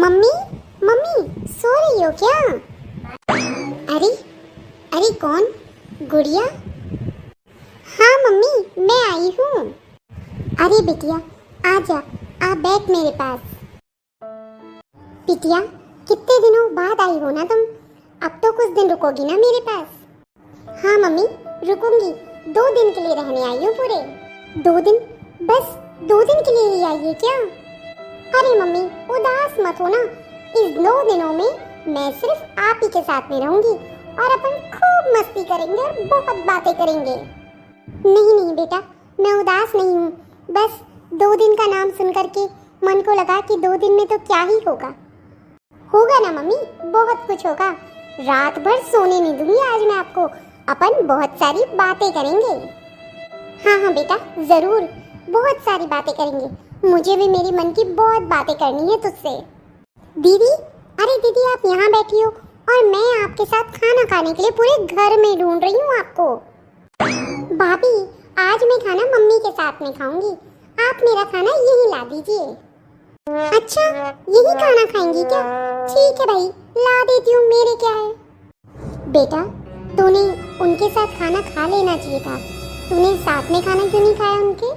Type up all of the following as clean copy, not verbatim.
Mummy mummy सो रही हो क्या? अरे अरे कौन? गुड़िया? हाँ मम्मी मैं आई हूँ। अरे बिटिया आजा, आ बैठ मेरे पास। बिटिया कितने दिनों बाद आई हो ना तुम, अब तो कुछ दिन रुकोगी ना मेरे पास? हाँ मम्मी रुकूंगी, 2 दिन के लिए रहने आई हूँ पूरे। 2 दिन? बस 2 दिन के लिए ही आई है क्या? अरे मम्मी उदास मत हो ना, इस 2 दिनों में मैं सिर्फ आप ही के साथ में रहूंगी और अपन खूब मस्ती करेंगे और बहुत बातें करेंगे। नहीं नहीं बेटा, मैं उदास नहीं हूँ, बस 2 दिन का नाम सुन करके मन को लगा कि 2 दिन में तो क्या ही होगा। होगा ना मम्मी, बहुत कुछ होगा। रात भर सोने नहीं दूंगी आज मैं आपको, अपन बहुत सारी बातें करेंगे। हाँ हाँ बेटा जरूर, बहुत सारी बातें करेंगे। मुझे भी मेरी मन की बहुत बातें करनी है तुझसे। दीदी, अरे दीदी आप यहाँ बैठी हो और मैं आपके साथ खाना खाने के लिए पूरे घर में ढूंढ रही हूँ आपको। भाभी आज मैं खाना मम्मी के साथ में खाऊंगी, आप मेरा खाना यही ला दीजिए। अच्छा यही खाना खाएंगी क्या? ठीक है भाई ला देती हूँ, मेरे क्या है। बेटा तूने उनके साथ खाना खा लेना चाहिए था, तूने साथ में खाना क्यों नहीं खाया उनके?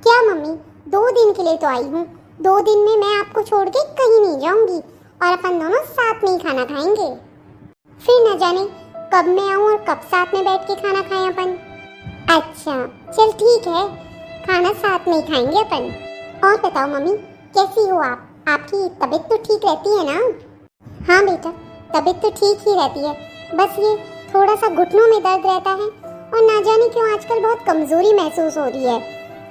क्या मम्मी 2 दिन के लिए तो आई हूँ, 2 दिन में मैं आपको छोड़ के कहीं नहीं जाऊंगी और अपन दोनों साथ में ही खाना खाएंगे। फिर न जाने कब मैं आऊँ और कब साथ में बैठ के खाना खाएं अपन। अच्छा चल ठीक है, खाना साथ में ही खाएंगे अपन। और बताओ मम्मी कैसी हो आप? आपकी तबीयत तो ठीक रहती है ना? हाँ बेटा तबीयत तो ठीक ही रहती है, बस ये थोड़ा सा घुटनों में दर्द रहता है और ना जाने क्यों आजकल बहुत कमजोरी महसूस हो रही है।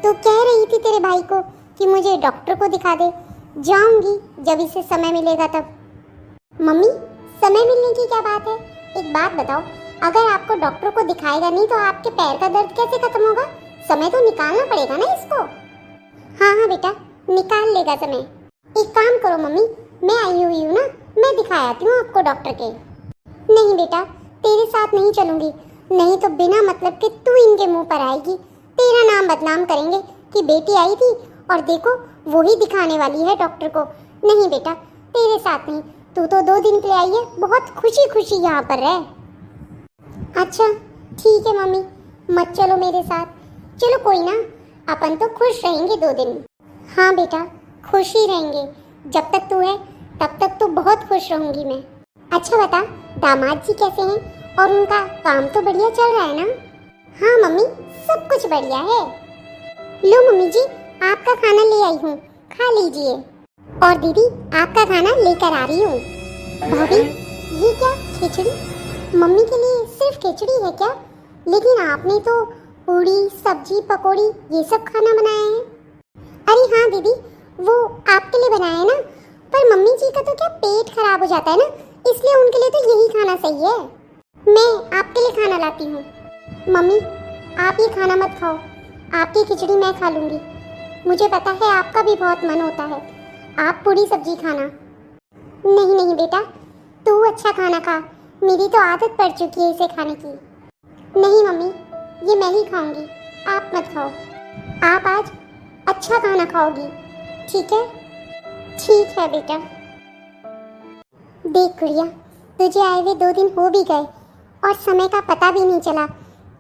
तो कह रही थी तेरे भाई को कि मुझे डॉक्टर को दिखा दे, जाऊंगी जब इसे समय मिलेगा तब। मम्मी समय मिलने की क्या बात है, एक बात बताओ, अगर आपको डॉक्टर को दिखाएगा नहीं तो आपके पैर का दर्द कैसे खत्म होगा? समय तो निकालना पड़ेगा ना इसको। हाँ हाँ बेटा निकाल लेगा समय। एक काम करो मम्मी, मैं आई हुई हूँ ना, मैं दिखा आती हूँ आपको डॉक्टर के। नहीं बेटा तेरे साथ नहीं चलूंगी, नहीं तो बिना मतलब के तू इनके मुंह पर आएगी, तेरा नाम बदनाम करेंगे कि बेटी आई थी और देखो वो ही दिखाने वाली है डॉक्टर को। नहीं बेटा तेरे साथ नहीं, तू तो 2 दिन के लिए आई है, बहुत खुशी खुशी यहाँ पर रह। अच्छा ठीक है मम्मी, मत चलो मेरे साथ। चलो कोई ना, अपन तो खुश रहेंगे 2 दिन। हाँ बेटा खुश ही रहेंगे, जब तक तू है तब तक तो बहुत खुश रहूंगी मैं। अच्छा बता दामाद जी कैसे हैं और उनका काम तो बढ़िया चल रहा है ना? हाँ मम्मी सब कुछ बढ़िया है। लो मम्मी जी आपका खाना ले आई हूँ, खा लीजिए। और दीदी आपका खाना लेकर आ रही हूँ। भाभी ये क्या खिचड़ी? मम्मी के लिए सिर्फ खिचड़ी है क्या? लेकिन आपने तो पूड़ी सब्जी पकौड़ी ये सब खाना बनाया है। अरे हाँ दीदी वो आपके लिए बनाया है ना, पर मम्मी जी का तो क्या पेट खराब हो जाता है ना, इसलिए उनके लिए तो यही खाना सही है। मैं आपके लिए खाना लाती हूँ। मम्मी आप ये खाना मत खाओ, आपकी खिचड़ी मैं खा लूँगी। मुझे पता है आपका भी बहुत मन होता है, आप पूरी सब्जी खाना। नहीं नहीं बेटा तू अच्छा खाना खा, मेरी तो आदत पड़ चुकी है इसे खाने की। नहीं मम्मी ये मैं ही खाऊंगी, आप मत खाओ, आप आज अच्छा खाना खाओगी ठीक है? ठीक है बेटा। देख गुड़िया तुझे आए हुए 2 दिन हो भी गए और समय का पता भी नहीं चला,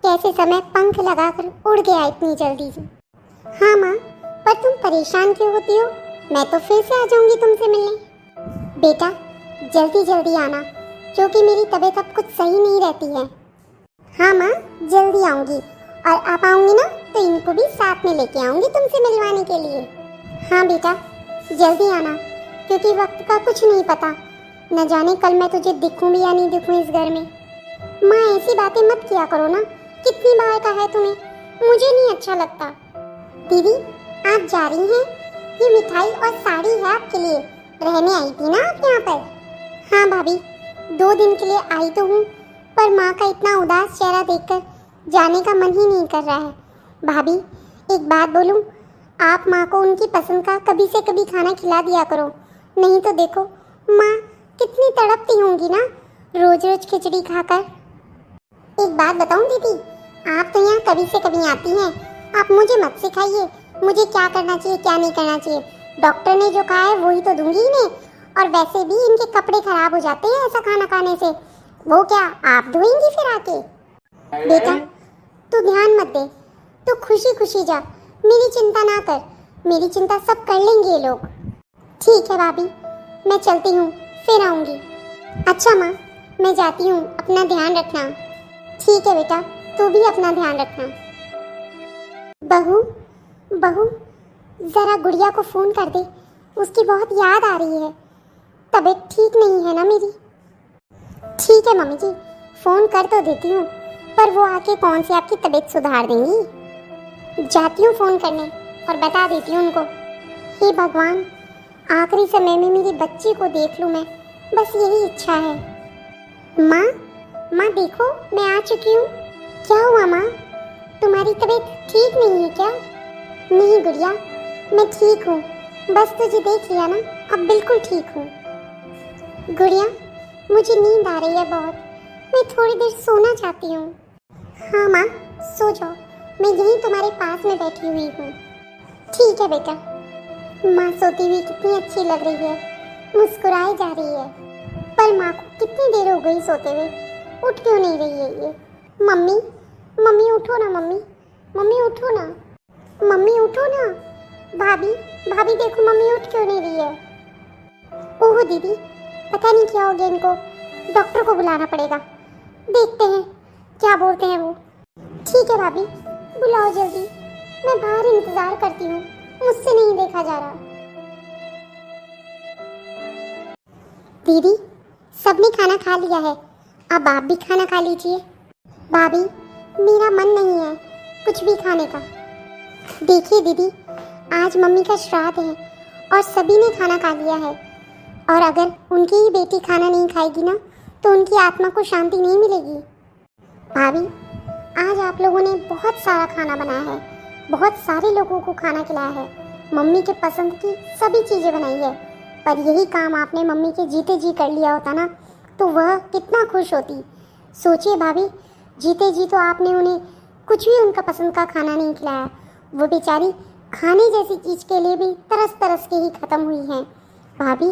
कैसे समय पंख लगाकर उड़ गया इतनी जल्दी से। हाँ माँ पर तुम परेशान क्यों होती हो, मैं तो फिर से आ जाऊंगी तुमसे मिलने। बेटा जल्दी जल्दी आना क्योंकि मेरी तबीयत अब कुछ सही नहीं रहती है। हाँ माँ जल्दी आऊंगी और आप आऊंगी ना तो इनको भी साथ में लेके आऊंगी तुमसे मिलवाने के लिए। हाँ बेटा जल्दी आना क्योंकि वक्त का कुछ नहीं पता, न जाने कल मैं तुझे दिखूं भी या नहीं दिखूं इस घर में। माँ ऐसी बातें मत किया करो ना, कितनी बार कहा है तुम्हें, मुझे नहीं अच्छा लगता। दीदी आप जा रही हैं, ये मिठाई और साड़ी है आपके लिए, रहने आई थी ना आप यहाँ पर? हाँ भाभी 2 दिन के लिए आई तो हूँ, पर माँ का इतना उदास चेहरा देखकर जाने का मन ही नहीं कर रहा है। भाभी एक बात बोलूँ, आप माँ को उनकी पसंद का कभी से कभी खाना खिला दिया करो, नहीं तो देखो माँ कितनी तड़पती होंगी ना रोज रोज खिचड़ी खाकर। एक बात बताऊँ दीदी, आप तो यहाँ कभी से कभी आती हैं, आप मुझे मत सिखाइए मुझे क्या करना चाहिए क्या नहीं करना चाहिए। डॉक्टर ने जो कहा है वही तो दूंगी इन्हें, और वैसे भी इनके कपड़े खराब हो जाते हैं ऐसा खाना खाने से। वो क्या आप धोएंगी फिर आके? बेटा तू ध्यान मत दे, तू खुशी खुशी जा, मेरी चिंता ना कर, मेरी चिंता सब कर लेंगे ये लोग। ठीक है भाभी, मैं चलती हूँ, फिर आऊँगी। अच्छा माँ, मैं जाती हूँ, अपना ध्यान रखना। ठीक है बेटा, तू भी अपना ध्यान रखना। बहू बहू, ज़रा गुड़िया को फ़ोन कर दे, उसकी बहुत याद आ रही है। तबीयत ठीक नहीं है ना मेरी। ठीक है मम्मी जी, फ़ोन कर तो देती हूँ, पर वो आके कौन सी आपकी तबीयत सुधार देंगी। जाती हूँ फ़ोन करने और बता देती हूँ उनको। हे भगवान, आखिरी समय में मेरी बच्ची को देख लूँ मैं, बस यही इच्छा है। माँ माँ देखो, मैं आ चुकी हूँ। क्या हुआ माँ, तुम्हारी तबीयत ठीक नहीं है क्या? नहीं गुड़िया, मैं ठीक हूँ, बस तुझे देख लिया ना, अब बिल्कुल ठीक हूँ। गुड़िया मुझे नींद आ रही है बहुत, मैं थोड़ी देर सोना चाहती हूँ। हाँ माँ, सो जाओ, मैं यहीं तुम्हारे पास में बैठी हुई हूँ। ठीक है बेटा। माँ सोती हुई कितनी अच्छी लग रही है, मुस्कुराई जा रही है। पर माँ को कितनी देर हो गई सोते हुए, उठ क्यों नहीं रही है ये? मम्मी मम्मी उठो ना, मम्मी मम्मी उठो ना, मम्मी उठो ना। भाभी भाभी देखो, मम्मी उठ क्यों नहीं रही है? ओह दीदी, पता नहीं क्या हो गया इनको, डॉक्टर को बुलाना पड़ेगा, देखते हैं क्या बोलते हैं वो। ठीक है भाभी, बुलाओ जल्दी, मैं बाहर इंतजार करती हूँ, मुझसे नहीं देखा जा रहा। दीदी सबने खाना खा लिया है, अब आप भी खाना खा लीजिए। भाभी मेरा मन नहीं है कुछ भी खाने का। देखिए दीदी, आज मम्मी का श्राद्ध है और सभी ने खाना खा लिया है, और अगर उनकी ही बेटी खाना नहीं खाएगी ना, तो उनकी आत्मा को शांति नहीं मिलेगी। भाभी आज आप लोगों ने बहुत सारा खाना बनाया है, बहुत सारे लोगों को खाना खिलाया है, मम्मी के पसंद की सभी चीज़ें बनाई है। पर यही काम आपने मम्मी के जीते जी कर लिया होता ना, तो वह कितना खुश होती। सोचिए भाभी, जीते जी तो आपने उन्हें कुछ भी उनका पसंद का खाना नहीं खिलाया, वो बेचारी खाने जैसी चीज़ के लिए भी तरस तरस के ही ख़त्म हुई हैं। भाभी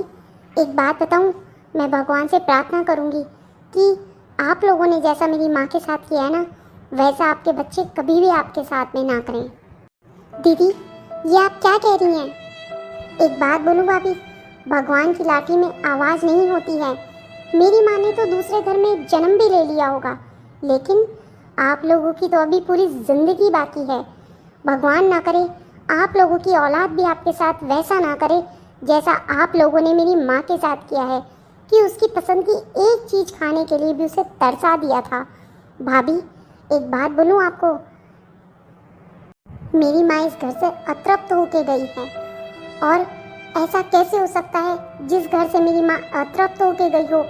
एक बात बताऊं, मैं भगवान से प्रार्थना करूंगी कि आप लोगों ने जैसा मेरी माँ के साथ किया है ना, वैसा आपके बच्चे कभी भी आपके साथ में ना करें। दीदी ये आप क्या कह रही हैं? एक बात बोलूं भाभी, भगवान की लाठी में आवाज़ नहीं होती है। मेरी माँ ने तो दूसरे घर में जन्म भी ले लिया होगा, लेकिन आप लोगों की तो अभी पूरी ज़िंदगी बाकी है। भगवान ना करे आप लोगों की औलाद भी आपके साथ वैसा ना करे जैसा आप लोगों ने मेरी माँ के साथ किया है, कि उसकी पसंद की एक चीज़ खाने के लिए भी उसे तरसा दिया था। भाभी एक बात बोलूँ आपको, मेरी माँ इस घर से अतृप्त होके गई है, और ऐसा कैसे हो सकता है जिस घर से मेरी माँ अतृप्त होके गई हो,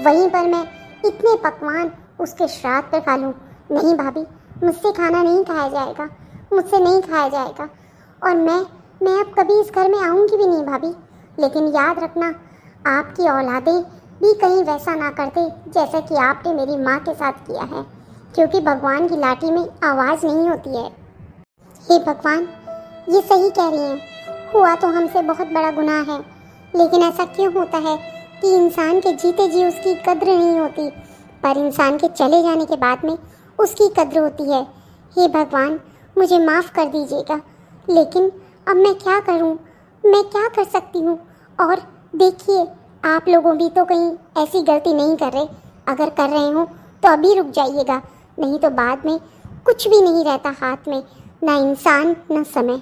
वहीं पर मैं इतने पकवान उसके श्राद्ध पर खा लूँ? नहीं भाभी, मुझसे खाना नहीं खाया जाएगा, मुझसे नहीं खाया जाएगा, और मैं अब कभी इस घर में आऊँगी भी नहीं भाभी। लेकिन याद रखना, आपकी औलादें भी कहीं वैसा ना करते जैसा कि आपने मेरी माँ के साथ किया है, क्योंकि भगवान की लाठी में आवाज़ नहीं होती है। हे भगवान, ये सही कह रही हैं, हुआ तो हमसे बहुत बड़ा गुनाह है, लेकिन ऐसा क्यों होता है कि इंसान के जीते जी उसकी कद्र नहीं होती, पर इंसान के चले जाने के बाद में उसकी कद्र होती है। हे भगवान, मुझे माफ़ कर दीजिएगा, लेकिन अब मैं क्या करूं? मैं क्या कर सकती हूं? और देखिए, आप लोगों भी तो कहीं ऐसी गलती नहीं कर रहे। अगर कर रहे हो तो अभी रुक जाइएगा, नहीं तो बाद में कुछ भी नहीं रहता हाथ में, ना इंसान ना समय।